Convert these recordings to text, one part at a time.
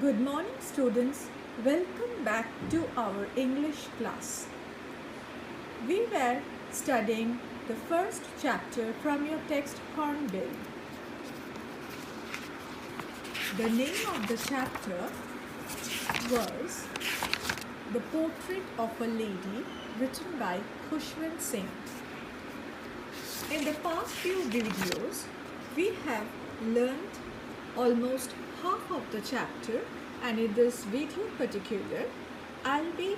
Good morning, students. Welcome back to our English class. We were studying the first chapter from your text Hornbill. The name of the chapter was The Portrait of a Lady, written by Khushwant Singh. In the past few videos, we have learned almost half of the chapter, and in this video particular, I'll be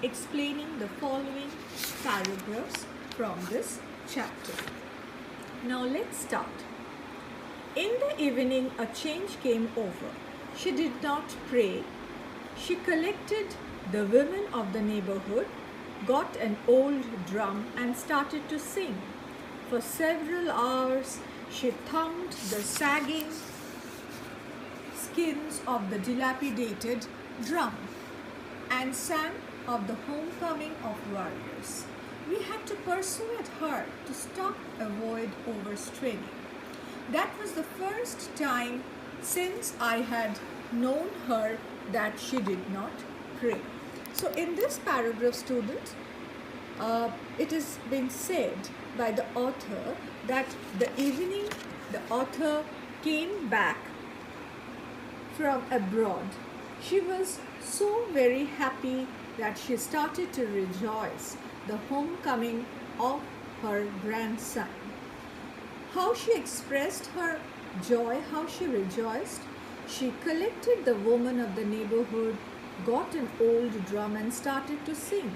explaining the following paragraphs from this chapter. Now let's start. In the evening, a change came over. She did not pray. She collected the women of the neighborhood, got an old drum and started to sing. For several hours, she thumped the sagging skins of the dilapidated drum and sang of the homecoming of warriors. We had to persuade her to stop, avoid overstraining. That was the first time since I had known her that she did not pray. So in this paragraph, students, it is being said by the author that the evening the author came back from abroad. She was so very happy that she started to rejoice the homecoming of her grandson. How she expressed her joy, how she rejoiced. She collected the women of the neighborhood, got an old drum and started to sing.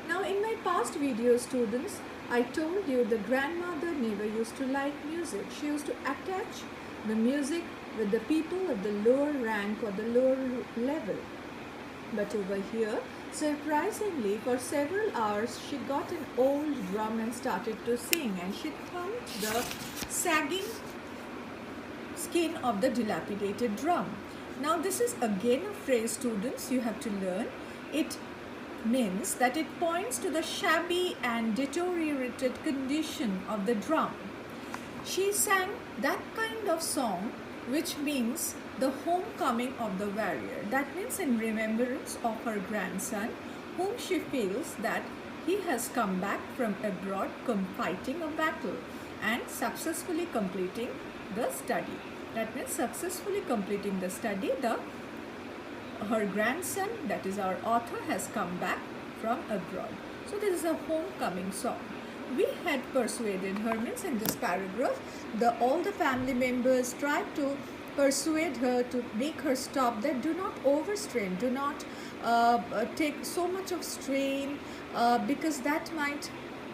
Now in my past video, students, I told you the grandmother never used to like music. She used to attach the music with the people of the lower rank or the lower level. But over here, surprisingly, for several hours, she got an old drum and started to sing, and she thumped the sagging skin of the dilapidated drum. Now this is again a phrase, students, you have to learn. It means that it points to the shabby and deteriorated condition of the drum. She sang that kind of song which means the homecoming of the warrior. That means in remembrance of her grandson, whom she feels that he has come back from abroad fighting a battle and successfully completing the study. That means successfully completing the study, her grandson, that is our author, has come back from abroad. So this is a homecoming song. We had persuaded her, means in this paragraph, all the family members tried to persuade her, to make her stop, that do not overstrain, do not take so much of strain, because that might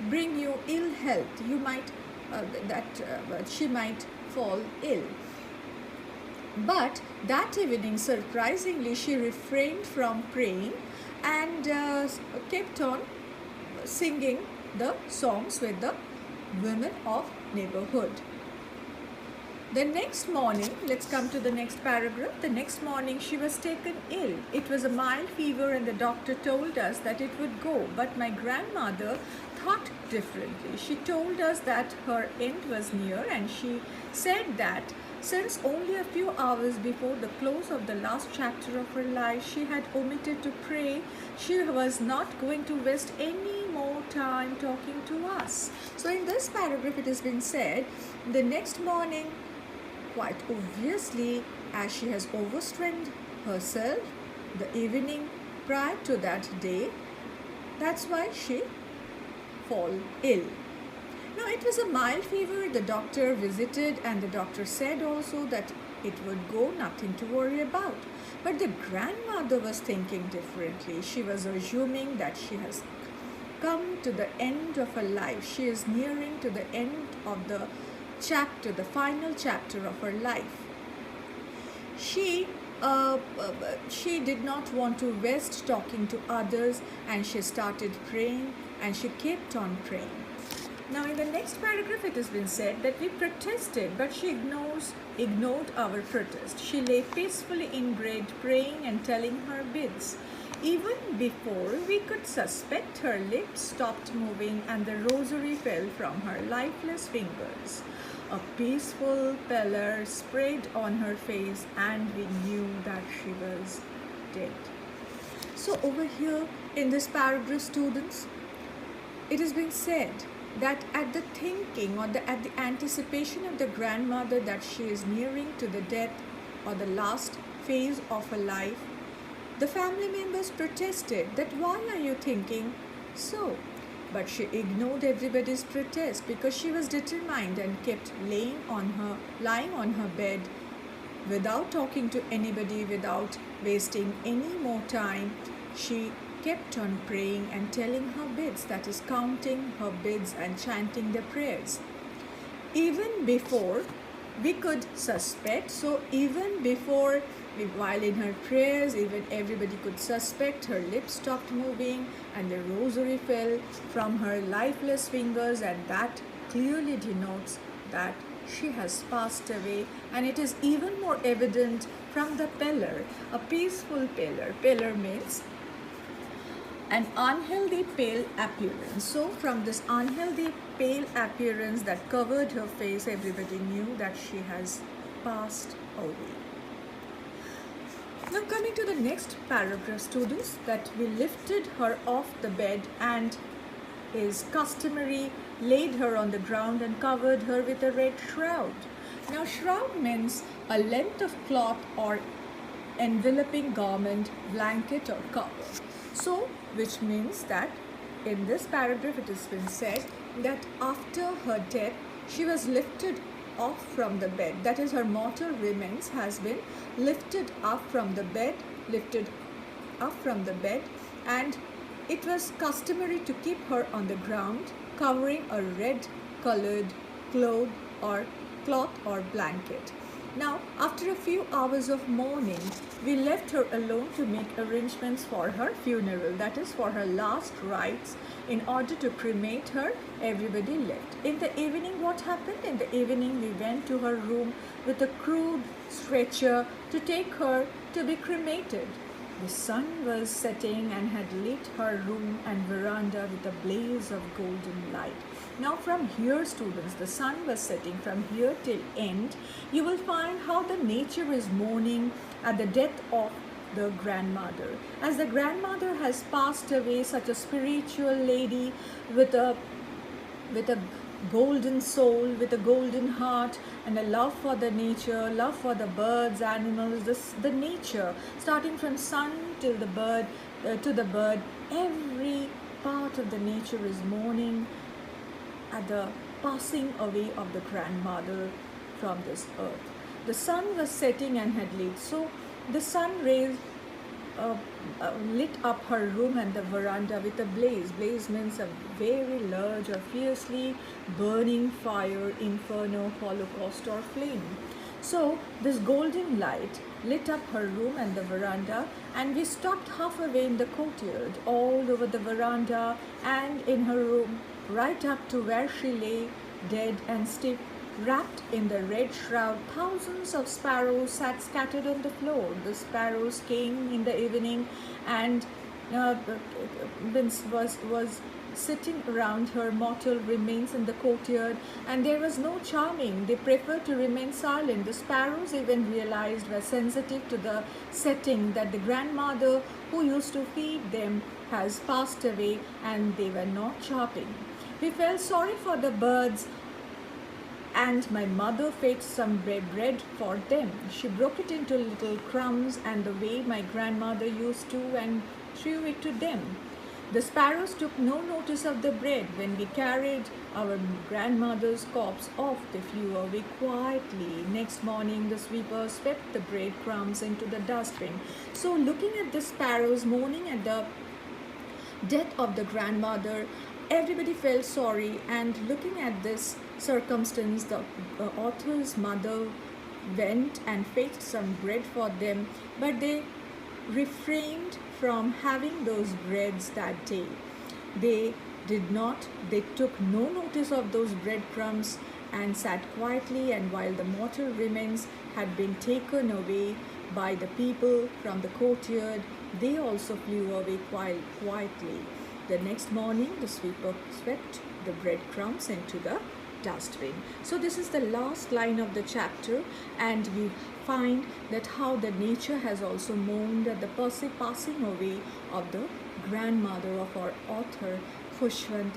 bring you ill health. You might, she might fall ill. But that evening, surprisingly, she refrained from praying and kept on singing the songs with the women of neighborhood. The next morning, let's come to the next paragraph. The next morning, she was taken ill. It was a mild fever and the doctor told us that it would go. But my grandmother thought differently. She told us that her end was near, and she said that since only a few hours before the close of the last chapter of her life, she had omitted to pray, she was not going to waste any more time talking to us. So in this paragraph, it has been said, the next morning, quite obviously, as she has overstrained herself the evening prior to that day, that's why she fall ill. Now it was a mild fever. The doctor visited and the doctor said also that it would go, nothing to worry about. But the grandmother was thinking differently. She was assuming that she has come to the end of her life. She is nearing to the end of the chapter, the final chapter of her life. She did not want to waste talking to others, and she started praying, and she kept on praying. Now in the next paragraph, it has been said that we protested, but she ignored our protest. She lay peacefully in bed, praying and telling her beads. Even before we could suspect, her lips stopped moving and the rosary fell from her lifeless fingers. A peaceful pallor spread on her face, and we knew that she was dead. So over here in this paragraph, students, it has been said that at the thinking or at the anticipation of the grandmother that she is nearing to the death or the last phase of her life, the family members protested that why are you thinking so? But she ignored everybody's protest because she was determined and kept lying on her bed without talking to anybody, without wasting any more time. She kept on praying and telling her beads, that is, counting her beads and chanting the prayers. Even before we could suspect, so even before, while in her prayers, even everybody could suspect, her lips stopped moving and the rosary fell from her lifeless fingers, and that clearly denotes that she has passed away. And it is even more evident from the pallor, a peaceful pallor. Pallor means an unhealthy pale appearance. So from this unhealthy pale appearance that covered her face, everybody knew that she has passed away. Now coming to the next paragraph, students, that we lifted her off the bed and is customary laid her on the ground and covered her with a red shroud. Now shroud means a length of cloth or enveloping garment, blanket or cover. So which means that in this paragraph it has been said that after her death she was lifted off from the bed, that is, her mortal remains has been lifted up from the bed, and it was customary to keep her on the ground covering a red colored cloth or blanket. Now, after a few hours of mourning, we left her alone to make arrangements for her funeral, that is, for her last rites. In order to cremate her, everybody left. In the evening, what happened? In the evening, we went to her room with a crude stretcher to take her to be cremated. The sun was setting and had lit her room and veranda with a blaze of golden light. Now from here, students, the sun was setting from here till end. You will find how the nature is mourning at the death of the grandmother. As the grandmother has passed away, such a spiritual lady with a golden soul, with a golden heart, and a love for the nature, love for the birds, animals, the nature, starting from sun till the bird, to the bird, every part of the nature is mourning at the passing away of the grandmother from this earth. The sun was setting and had lit, so the sun rays lit up her room and the veranda with a blaze. Blaze means a very large or fiercely burning fire, inferno, holocaust or flame. So this golden light lit up her room and the veranda, and we stopped halfway in the courtyard, all over the veranda and in her room, right up to where she lay dead and stiff. Wrapped in the red shroud, thousands of sparrows sat scattered on the floor. The sparrows came in the evening and was sitting around her mortal remains in the courtyard, and there was no charming. They preferred to remain silent. The sparrows even realized, were sensitive to the setting, that the grandmother who used to feed them has passed away, and they were not chirping. We felt sorry for the birds, and my mother fetched some bread for them. She broke it into little crumbs, and the way my grandmother used to, and threw it to them. The sparrows took no notice of the bread. When we carried our grandmother's corpse off, they flew away quietly. Next morning, the sweeper swept the bread crumbs into the dustbin. So looking at the sparrows mourning at the death of the grandmother, everybody felt sorry, and looking at this circumstance, the author's mother went and fetched some bread for them, but they refrained from having those breads that day. They took no notice of those breadcrumbs and sat quietly, and while the mortal remains had been taken away by the people from the courtyard, they also flew away quietly. The next morning, the sweeper swept the breadcrumbs into the dustbin. So this is the last line of the chapter, and we find that how the nature has also mourned at the passing away of the grandmother of our author Khushwant